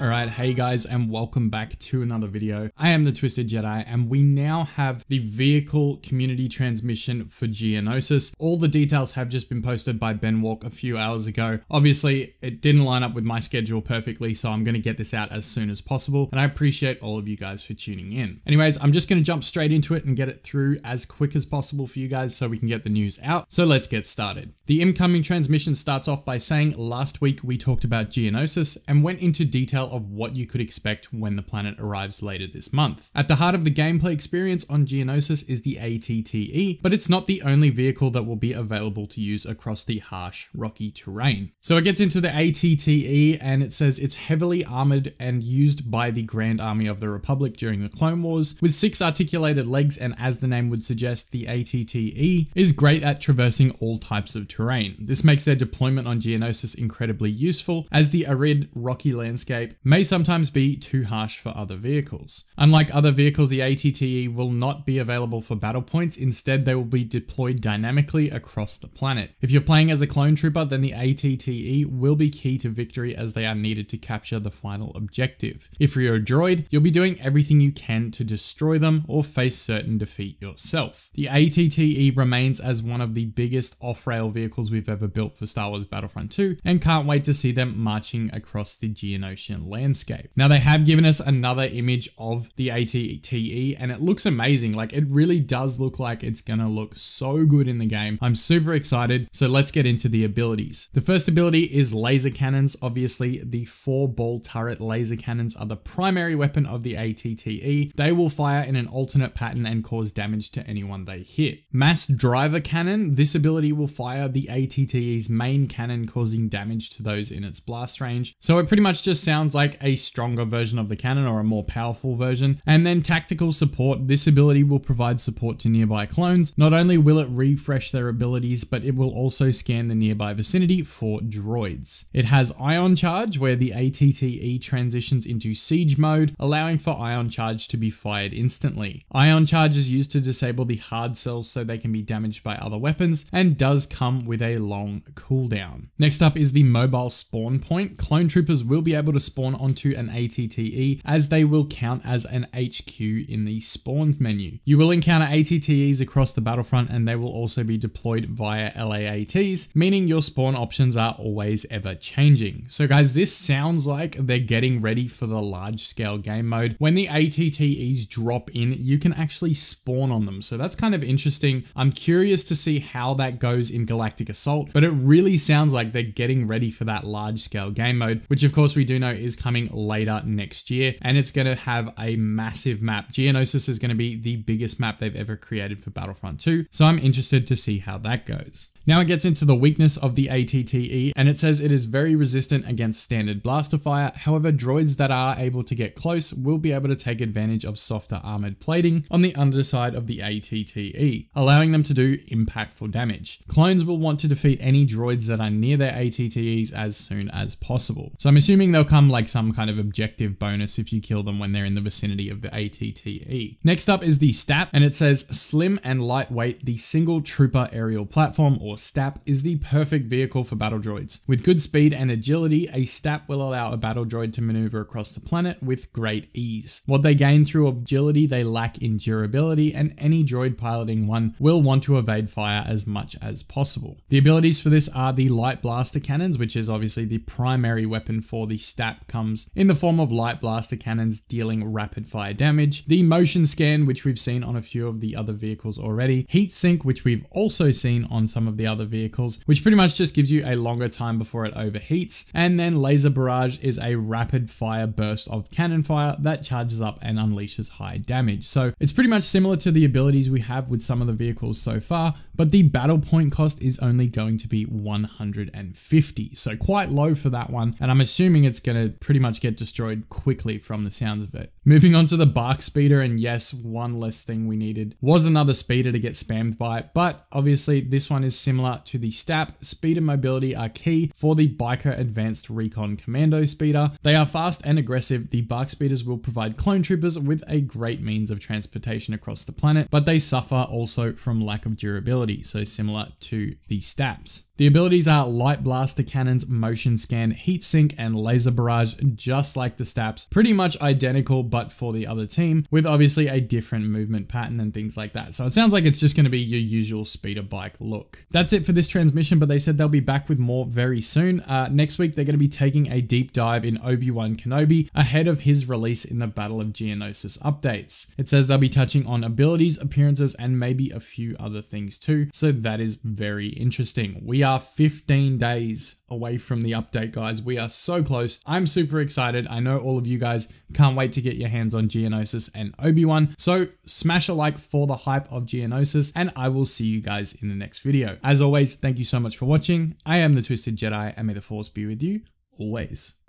Alright, hey guys, and welcome back to another video. I am the Twisted Jedi, and we now have the vehicle community transmission for GEONOSIS. All the details have just been posted by Ben Walk a few hours ago. Obviously, it didn't line up with my schedule perfectly, so I'm going to get this out as soon as possible, and I appreciate all of you guys for tuning in. Anyways, I'm just going to jump straight into it and get it through as quick as possible for you guys so we can get the news out. So let's get started. The incoming transmission starts off by saying last week we talked about GEONOSIS and went into detail of what you could expect when the planet arrives later this month. At the heart of the gameplay experience on GEONOSIS is the ATTE, but it's not the only vehicle that will be available to use across the harsh, rocky terrain. So it gets into the ATTE and it says it's heavily armored and used by the Grand Army of the Republic during the Clone Wars, with 6 articulated legs, and as the name would suggest, the ATTE is great at traversing all types of terrain. This makes their deployment on GEONOSIS incredibly useful, as the arid, rocky landscape may sometimes be too harsh for other vehicles. Unlike other vehicles, the ATTE will not be available for battle points. Instead, they will be deployed dynamically across the planet. If you're playing as a clone trooper, then the ATTE will be key to victory, as they are needed to capture the final objective. If you're a droid, you'll be doing everything you can to destroy them or face certain defeat yourself. The ATTE remains as one of the biggest off-rail vehicles we've ever built for Star Wars Battlefront 2, and can't wait to see them marching across the Geonosian landscape. Now, they have given us another image of the ATTE and it looks amazing. Like, it really does look like it's gonna look so good in the game. I'm super excited. So let's get into the abilities. The first ability is laser cannons. Obviously, the 4-ball turret laser cannons are the primary weapon of the ATTE. They will fire in an alternate pattern and cause damage to anyone they hit. Mass driver cannon. This ability will fire the ATTE's main cannon, causing damage to those in its blast range. So it pretty much just sounds like a stronger version of the cannon, or a more powerful version. And then tactical support. This ability will provide support to nearby clones. Not only will it refresh their abilities, but it will also scan the nearby vicinity for droids. It has ion charge, where the ATTE transitions into siege mode, allowing for ion charge to be fired instantly. Ion charge is used to disable the hard cells so they can be damaged by other weapons, and does come with a long cooldown. Next up is the mobile spawn point. Clone troopers will be able to spawn onto an ATTE, as they will count as an HQ in the spawn menu. You will encounter ATTEs across the battlefront, and they will also be deployed via LAATs, meaning your spawn options are always ever changing. So guys, this sounds like they're getting ready for the large scale game mode. When the ATTEs drop in, you can actually spawn on them. So that's kind of interesting. I'm curious to see how that goes in Galactic Assault, but it really sounds like they're getting ready for that large scale game mode, which of course we do know is coming later next year, and it's going to have a massive map. GEONOSIS is going to be the biggest map they've ever created for Battlefront 2, so I'm interested to see how that goes. Now it gets into the weakness of the ATTE, and it says it is very resistant against standard blaster fire. However, droids that are able to get close will be able to take advantage of softer armored plating on the underside of the ATTE, allowing them to do impactful damage. Clones will want to defeat any droids that are near their ATTEs as soon as possible. So I'm assuming they'll come like some kind of objective bonus if you kill them when they're in the vicinity of the ATTE. Next up is the STAP, and it says slim and lightweight, the single trooper aerial platform, or STAP, is the perfect vehicle for battle droids. With good speed and agility, a STAP will allow a battle droid to maneuver across the planet with great ease. What they gain through agility, they lack in durability, and any droid piloting one will want to evade fire as much as possible. The abilities for this are the light blaster cannons, which is obviously the primary weapon for the STAP, comes in the form of light blaster cannons dealing rapid fire damage. The motion scan, which we've seen on a few of the other vehicles already. Heat sink, which we've also seen on some of the other vehicles, which pretty much just gives you a longer time before it overheats. And then laser barrage is a rapid fire burst of cannon fire that charges up and unleashes high damage. So it's pretty much similar to the abilities we have with some of the vehicles so far, but the battle point cost is only going to be 150. So quite low for that one. And I'm assuming it's going to pretty much get destroyed quickly from the sounds of it. Moving on to the BARC Speeder, and yes, one less thing we needed was another speeder to get spammed by, but obviously this one is similar to the STAP. Speed and mobility are key for the Biker Advanced Recon Commando Speeder. They are fast and aggressive. The BARC Speeders will provide clone troopers with a great means of transportation across the planet, but they suffer also from lack of durability, so similar to the STAPs. The abilities are light blaster cannons, motion scan, heat sink, and laser barrage, just like the STAPs. Pretty much identical, but for the other team, with obviously a different movement pattern and things like that. So it sounds like it's just going to be your usual speeder bike look. That's it for this transmission, but they said they'll be back with more very soon. Next week, they're going to be taking a deep dive in Obi-Wan Kenobi ahead of his release in the Battle of Geonosis updates. It says they'll be touching on abilities, appearances, and maybe a few other things too. So that is very interesting. We are 15 days away from the update, guys. We are so close. I'm super excited. I know all of you guys can't wait to get your hands on Geonosis and Obi-Wan. So smash a like for the hype of Geonosis, and I will see you guys in the next video. As always, thank you so much for watching. I am the Twisted Jedi, and may the Force be with you always.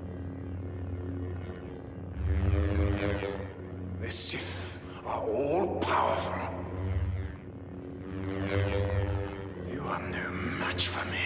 The Sith are all powerful. You are no match for me.